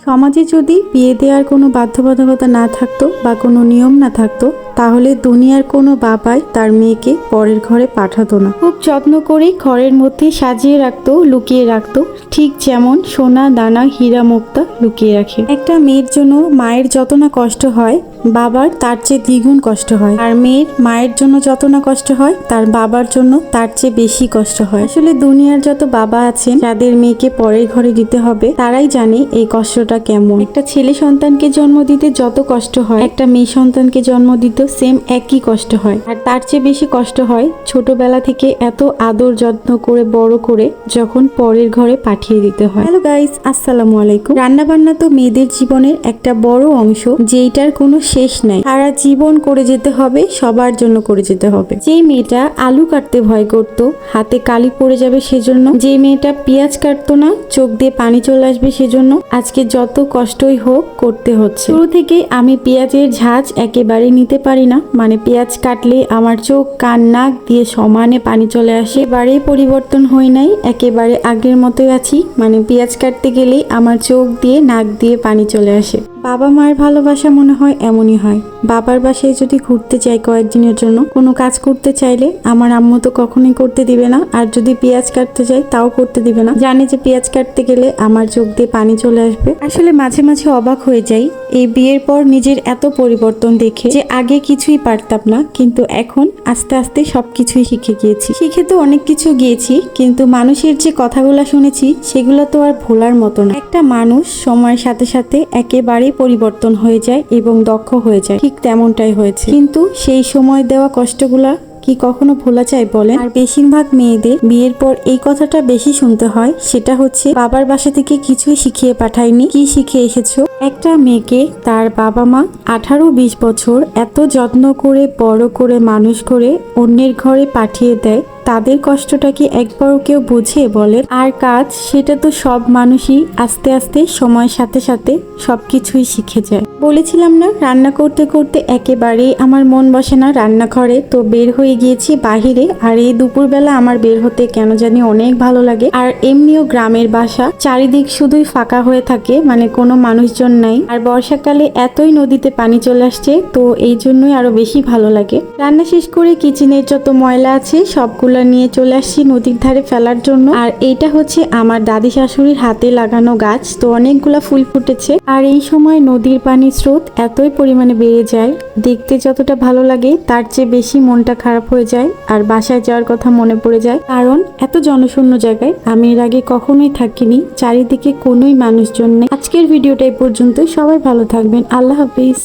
সমাজে যদি বিয়ে দেওয়ার কোনো বাধ্যবাধকতা না থাকতো বা কোনো নিয়ম না থাকতো, তাহলে দুনিয়ার কোনো বাবাই তার মেয়েকে পরের ঘরে পাঠাতো না। খুব যত্ন করে ঘরের মধ্যে সাজিয়ে রাখতো, লুকিয়ে রাখতো, ঠিক যেমন সোনা দানা হীরা মুক্তা লুকিয়ে রাখে। একটা মেয়ের জন্য মায়ের যত না কষ্ট হয়, বাবার তার চেয়ে দ্বিগুণ কষ্ট হয়। আর মেয়ের মায়ের জন্য যত না কষ্ট হয়, তার বাবার জন্য তার চেয়ে বেশি কষ্ট হয়। আসলে দুনিয়ার যত বাবা আছেন যাদের মেয়েকে পরের ঘরে দিতে হবে, তারাই জানে এই কষ্টটা কেমন। একটা ছেলে সন্তানকে জন্ম দিতে যত কষ্ট হয়, একটা মেয়ে সন্তানকে জন্ম দিতে সেম একই কষ্ট হয়। আর তার চেয়ে বেশি কষ্ট হয় ছোটবেলা থেকে এত আদর যত্ন করে বড় করে যখন পরের ঘরে পাঠিয়ে দিতে হয়। হ্যালো গাইস, আসসালামু আলাইকুম। রান্না বান্না তো মেয়েদের জীবনের একটা বড় অংশ, যেইটার কোনো শেষ নাই। সারা জীবন করে যেতে হবে, সবার জন্য করে যেতে হবে। যেই মেয়েটা আলু কাটতে ভয় করতো, হাতে কালি পড়ে যাবে সেজন্য, যে মেয়েটা পেঁয়াজ কাটতো না, চোখ দিয়ে পানি চলে আসবে সেজন্য আজকে যত কষ্টই হোক করতে হচ্ছে। শুরু থেকে আমি পেঁয়াজের ঝাঁজ একেবারে নিতে পারি না, মানে পেঁয়াজ কাটলে আমার চোখ কান নাক দিয়ে সমানে পানি চলে আসে। এবারেই পরিবর্তন হই নাই, একেবারে আগের মতোই আছি। মানে পেঁয়াজ কাটতে গেলেই আমার চোখ দিয়ে নাক দিয়ে পানি চলে আসে। বাবা মায়ের ভালোবাসা মনে হয় এমনই হয়। বাবার বাসায় যদি ঘুরতে যাই কয়েকদিনের জন্য, কোনো কাজ করতে চাইলে আমার আম্মু তো কখনোই করতে দিবে না, আর যদি পেঁয়াজ কাটতে যাই তাও করতে দিবে না। জানে যে পেঁয়াজ কাটতে গেলে আমার চোখ দিয়ে পানি চলে আসবে। আসলে মাঝে মাঝে অবাক হয়ে যাই এই বিয়ের পর নিজের এত পরিবর্তন দেখে, যে আগে কিছুই পারতাম না, কিন্তু এখন আস্তে আস্তে সবকিছুই শিখে গিয়েছি। শিখে তো অনেক কিছু গিয়েছি, কিন্তু মানুষের যে কথাগুলো শুনেছি সেগুলো তো আর ভোলার মতো না। একটা মানুষ সময়ের সাথে সাথে একেবারে পরিবর্তন হয়ে যায় এবং দক্ষ হয়ে যায়, ঠিক তেমনটাই হয়েছে। কিন্তু সেই সময় দেওয়া কষ্টগুলা কি কখনো ভোলা যায় বলেন? আর বেশিরভাগ মেয়েদের বিয়ের পর এই কথাটা বেশি শুনতে হয়, সেটা হচ্ছে বাবার বাসা থেকে কিছুই শিখিয়ে পাঠায়নি, কি শিখে এসেছো? একটা মেয়েকে তার বাবা মা 18-20 বছর এত যত্ন করে বড় করে মানুষ করে অন্যের ঘরে পাঠিয়ে দেয়, তাদের কষ্টটা কি একবারও কেউ বুঝে বলেন? আর কাজ, সেটা তো সব মানুষই আস্তে আস্তে সময়ের সাথে সাথে সবকিছুই শিখে যায়। বলেছিলাম না, রান্না করতে করতে একেবারেই আমার মন বসে না রান্নাঘরে, তো বের হয়ে গিয়েছি বাহিরে। আর এই দুপুরবেলা আমার বের হতে কেন জানি অনেক ভালো লাগে। আর এমনিও গ্রামের বাসা, চারিদিক শুধুই ফাঁকা হয়ে থাকে, মানে কোনো মানুষজন নাই। আর বর্ষাকালে এতই নদীতে পানি চলে আসছে, তো এই জন্যই আরো বেশি ভালো লাগে। রান্না শেষ করে কিচেনের যত ময়লা আছে সবগুলো নিয়ে চলে আসছি নদীর ধারে ফেলার জন্য। আর এইটা হচ্ছে আমার দাদি শাশুড়ির হাতে লাগানো গাছ, তো অনেকগুলা ফুল ফুটেছে। আর এই সময় নদীর পানির স্রোত এতই পরিমাণে বেড়ে যায়, দেখতে যতটা ভালো লাগে তার চেয়ে বেশি মনটা খারাপ হয়ে যায় আর বাসায় যাওয়ার কথা মনে পড়ে যায়। কারণ এত জনশূন্য জায়গায় আমি এর আগে কখনোই থাকিনি, চারিদিকে কোনোই মানুষজন নেই। আজকের ভিডিওটা এই পর্যন্ত, সবাই ভালো থাকবেন, আল্লাহ হাফিজ।